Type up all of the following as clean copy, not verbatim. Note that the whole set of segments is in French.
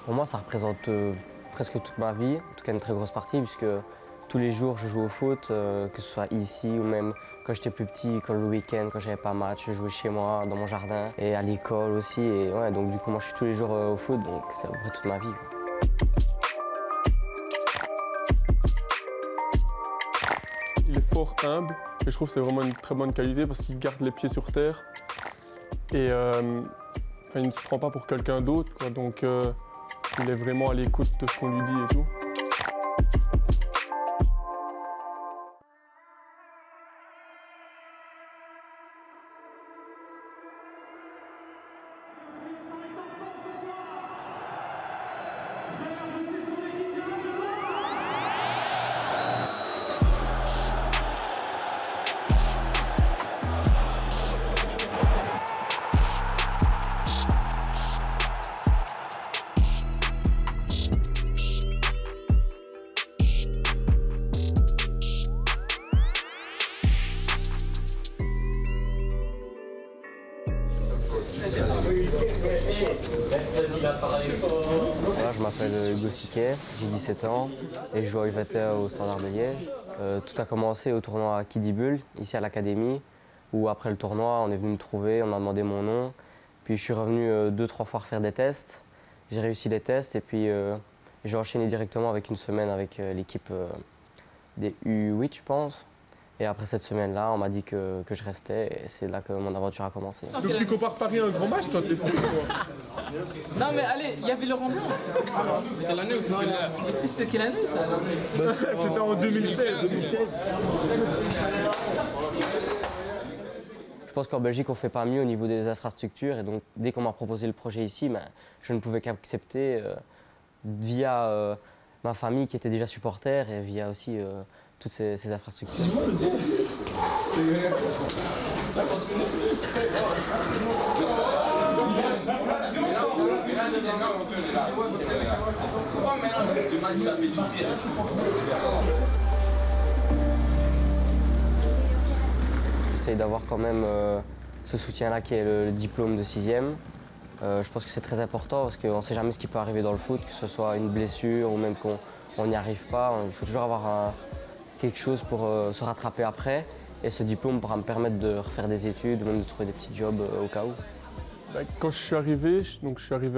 Pour moi, ça représente presque toute ma vie, en tout cas une très grosse partie, puisque tous les jours je joue au foot, que ce soit ici ou même quand j'étais plus petit, quand le week-end, quand j'avais pas match, je jouais chez moi, dans mon jardin et à l'école aussi. Et ouais, donc du coup, moi je suis tous les jours au foot, donc c'est à peu près toute ma vie, quoi. Il est fort humble et je trouve que c'est vraiment une très bonne qualité parce qu'il garde les pieds sur terre et il ne se prend pas pour quelqu'un d'autre, quoi. Donc il est vraiment à l'écoute de ce qu'on lui dit et tout. Voilà, je m'appelle Hugo Siquet, j'ai 17 ans et je joue à U21 au Standard de Liège. Tout a commencé au tournoi Kiddie Bull, ici à l'académie, où après le tournoi, on est venu me trouver, on m'a demandé mon nom. Puis je suis revenu 2-3 fois refaire des tests. J'ai réussi les tests et puis j'ai enchaîné directement avec une semaine avec l'équipe des U8, je pense. Et après cette semaine-là, on m'a dit que je restais et c'est là que mon aventure a commencé. Donc tu compares Paris à un grand match, toi, t'es fou, quoi. Non mais allez, il y avait Laurent Blanc. C'est l'année où c'était quelle année ça? C'était en 2016. Je pense qu'en Belgique, on ne fait pas mieux au niveau des infrastructures et donc dès qu'on m'a proposé le projet ici, je ne pouvais qu'accepter via ma famille qui était déjà supporter et via aussi toutes ces infrastructures. J'essaye d'avoir quand même ce soutien-là qui est le diplôme de 6e. Je pense que c'est très important parce qu'on ne sait jamais ce qui peut arriver dans le foot, que ce soit une blessure ou même qu'on n'y arrive pas. Il faut toujours avoir quelque chose pour se rattraper après. Et ce diplôme pourra me permettre de refaire des études ou même de trouver des petits jobs au cas où. Quand je suis arrivé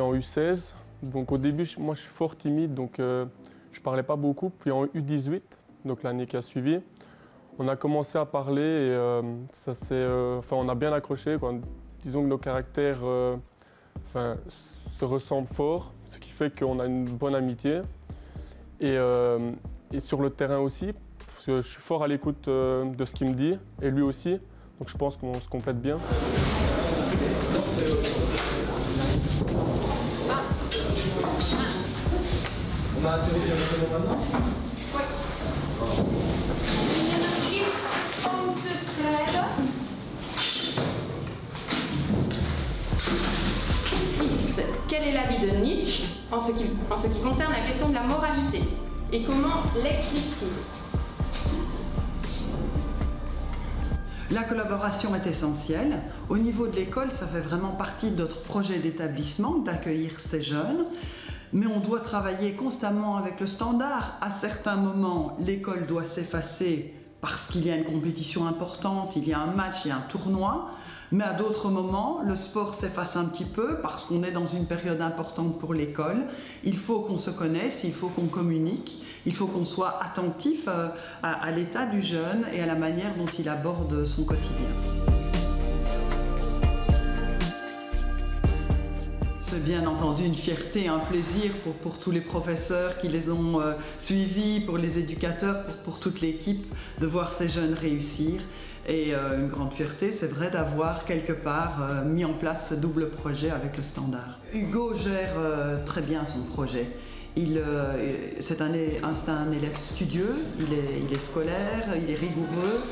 en U16. Donc au début, moi je suis fort timide, donc je ne parlais pas beaucoup. Puis en U18, donc l'année qui a suivi, on a commencé à parler et on a bien accroché, quoi. Disons que nos caractères se ressemblent fort, ce qui fait qu'on a une bonne amitié. Et sur le terrain aussi, parce que je suis fort à l'écoute de ce qu'il me dit, et lui aussi, donc je pense qu'on se complète bien. On a atterri directement maintenant? Oui. Quel est l'avis de Nietzsche en ce qui concerne la question de la moralité et comment l'explique-t-il? La collaboration est essentielle. Au niveau de l'école, ça fait vraiment partie de notre projet d'établissement d'accueillir ces jeunes. Mais on doit travailler constamment avec le standard. À certains moments, l'école doit s'effacer parce qu'il y a une compétition importante, il y a un match, il y a un tournoi. Mais à d'autres moments, le sport s'efface un petit peu parce qu'on est dans une période importante pour l'école. Il faut qu'on se connaisse, il faut qu'on communique, il faut qu'on soit attentif à l'état du jeune et à la manière dont il aborde son quotidien. C'est bien entendu une fierté, un plaisir pour tous les professeurs qui les ont suivis, pour les éducateurs, pour toute l'équipe, de voir ces jeunes réussir. Et une grande fierté, c'est vrai, d'avoir quelque part mis en place ce double projet avec le Standard. Hugo gère très bien son projet. C'est un élève studieux, il est scolaire, il est rigoureux,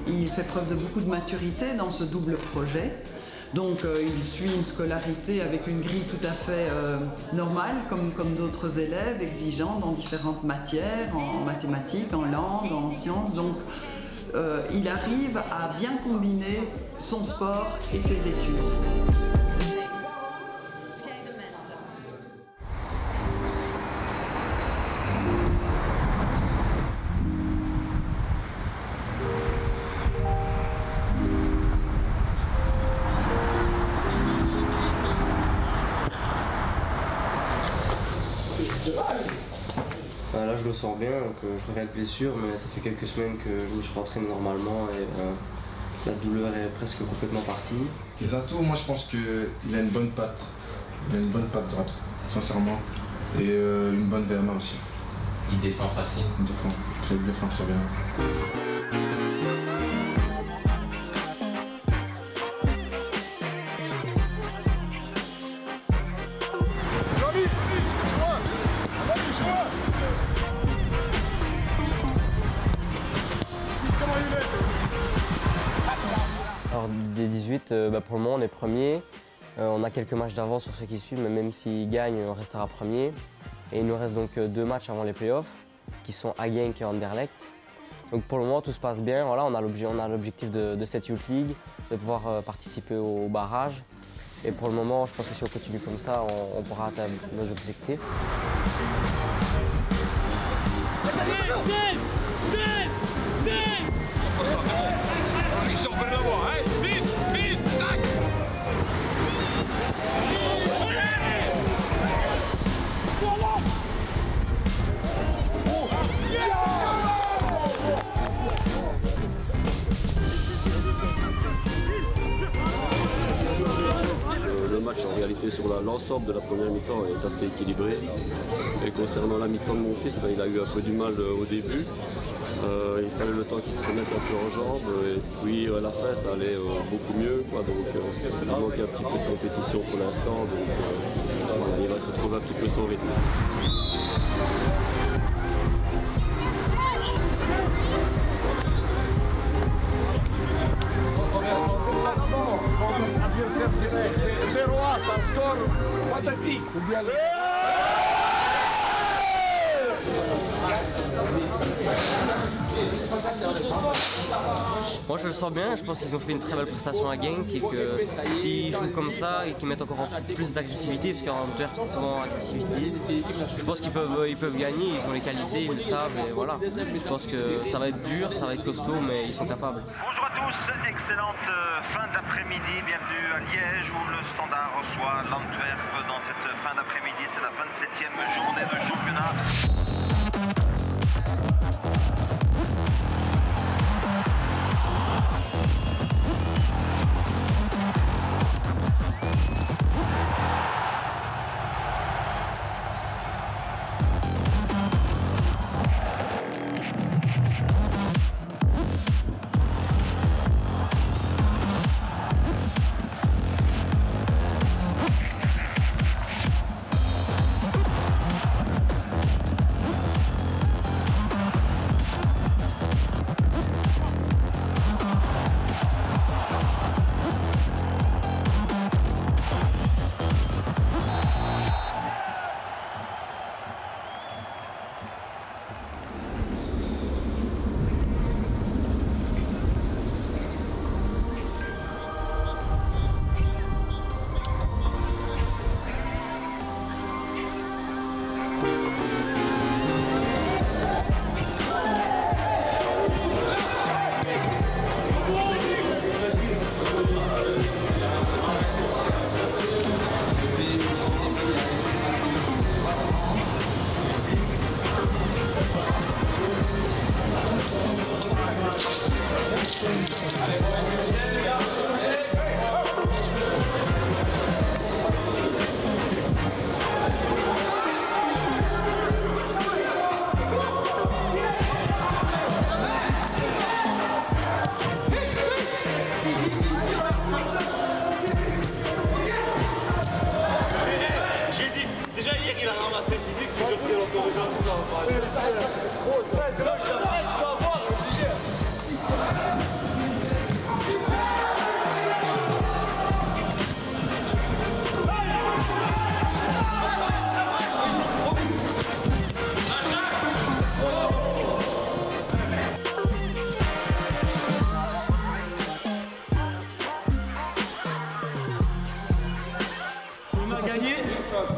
il fait preuve de beaucoup de maturité dans ce double projet. Donc il suit une scolarité avec une grille tout à fait normale, comme d'autres élèves, exigeants dans différentes matières, en mathématiques, en langue, en sciences. Donc il arrive à bien combiner son sport et ses études. Là je me sens bien, donc je reviens de blessure, mais ça fait quelques semaines que je me suis rentraîné normalement et la douleur est presque complètement partie. Les atouts, moi je pense qu'il a une bonne patte. Il a une bonne patte droite, sincèrement. Et une bonne VMA aussi. Il défend facile. Il défend très bien. Alors des 18, pour le moment on est premier. On a quelques matchs d'avance sur ceux qui suivent, mais même s'ils gagnent, on restera premier. Et il nous reste donc 2 matchs avant les playoffs, qui sont à Genk et Anderlecht. Donc pour le moment tout se passe bien. Voilà, on a l'objectif de cette Youth League, de pouvoir participer au barrage. Et pour le moment, je pense que si on continue comme ça, on pourra atteindre nos objectifs. Le match en réalité sur l'ensemble de la première mi-temps est assez équilibré. Et concernant la mi-temps de mon fils, il a eu un peu du mal au début. Il fallait le temps qu'il se remette un peu en jambes et puis à la fin ça allait beaucoup mieux. Donc il manquait un petit peu de compétition pour l'instant. Donc voilà, il va retrouver un petit peu son rythme. Moi je le sens bien, je pense qu'ils ont fait une très belle prestation à Genk et que s'ils jouent comme ça et qu'ils mettent encore plus d'agressivité, parce qu'en Antwerp c'est souvent agressivité, je pense qu'ils peuvent gagner, ils ont les qualités, ils le savent et voilà. Je pense que ça va être dur, ça va être costaud, mais ils sont capables. Bonjour à tous, excellente fin d'après-midi, bienvenue à Liège où le Standard reçoit l'Antwerp dans cette fin d'après-midi, c'est la 27e journée de championnat.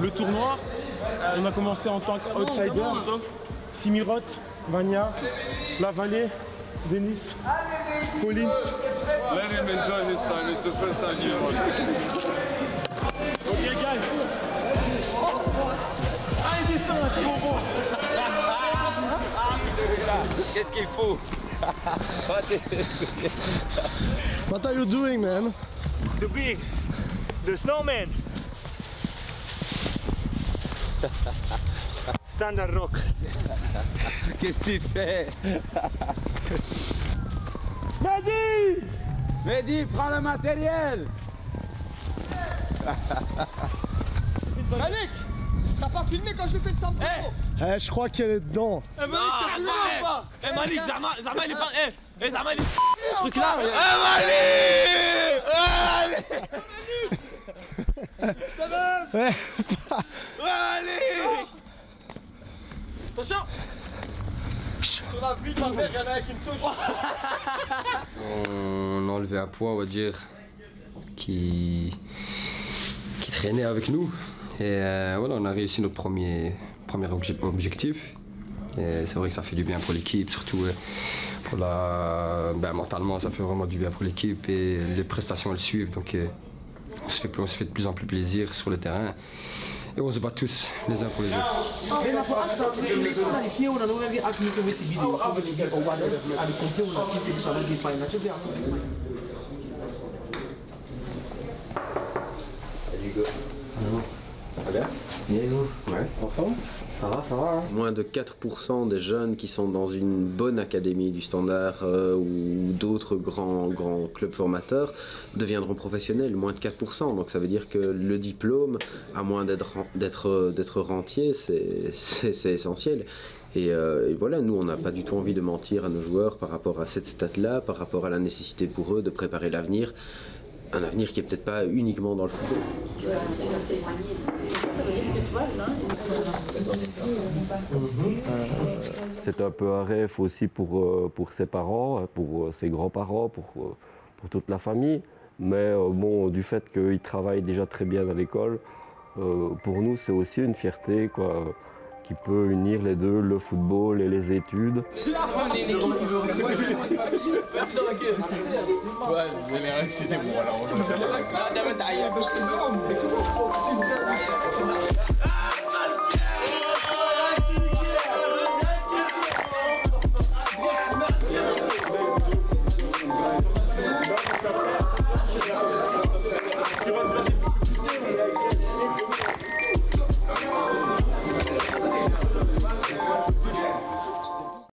Le tournoi, on a commencé en tant qu'outsider. Simirot, Vania, La Vallée, Denis, Collins. Let him enjoy his time, it's the first time here. Ok guys. Allez descends là, c'est bon. Qu'est-ce qu'il faut? What are you doing, man? The snowman. Standard rock. Qu'est-ce que tu fais? Mehdi! Mehdi, prends le matériel! Malik, t'as pas filmé quand je fais le sample? Eh, je crois qu'elle est dedans. Eh Malik, t'as filmé ou pas? Eh Malik, Zama il est pas... Eh Zama il est... Ce truc là... Eh Malik! Ouais. Malik! Attention! Sur la vie de ma mère, il y en a un qui me touche. On a enlevé un poids, on va dire, qui traînait avec nous. Et voilà, on a réussi notre premier objectif. Et c'est vrai que ça fait du bien pour l'équipe, surtout pour mentalement, ça fait vraiment du bien pour l'équipe. Et les prestations, elles suivent, donc on se fait de plus en plus plaisir sur le terrain. Et on se bat tous les uns pour les autres. Ça va bien? Ouais. En forme? Ça va. Hein. Moins de 4% des jeunes qui sont dans une bonne académie du Standard ou d'autres grands clubs formateurs deviendront professionnels, moins de 4%. Donc ça veut dire que le diplôme, à moins d'être rentier, c'est essentiel. Et voilà, nous on n'a pas du tout envie de mentir à nos joueurs par rapport à cette stat-là, par rapport à la nécessité pour eux de préparer l'avenir. Un avenir qui est peut-être pas uniquement dans le football. C'est un peu un rêve aussi pour ses parents, pour ses grands-parents, pour toute la famille. Mais bon, du fait qu'ils travaillent déjà très bien à l'école, pour nous c'est aussi une fierté, quoi, qui peut unir les deux, le football et les études. Ouais, vous allez réciter bon alors.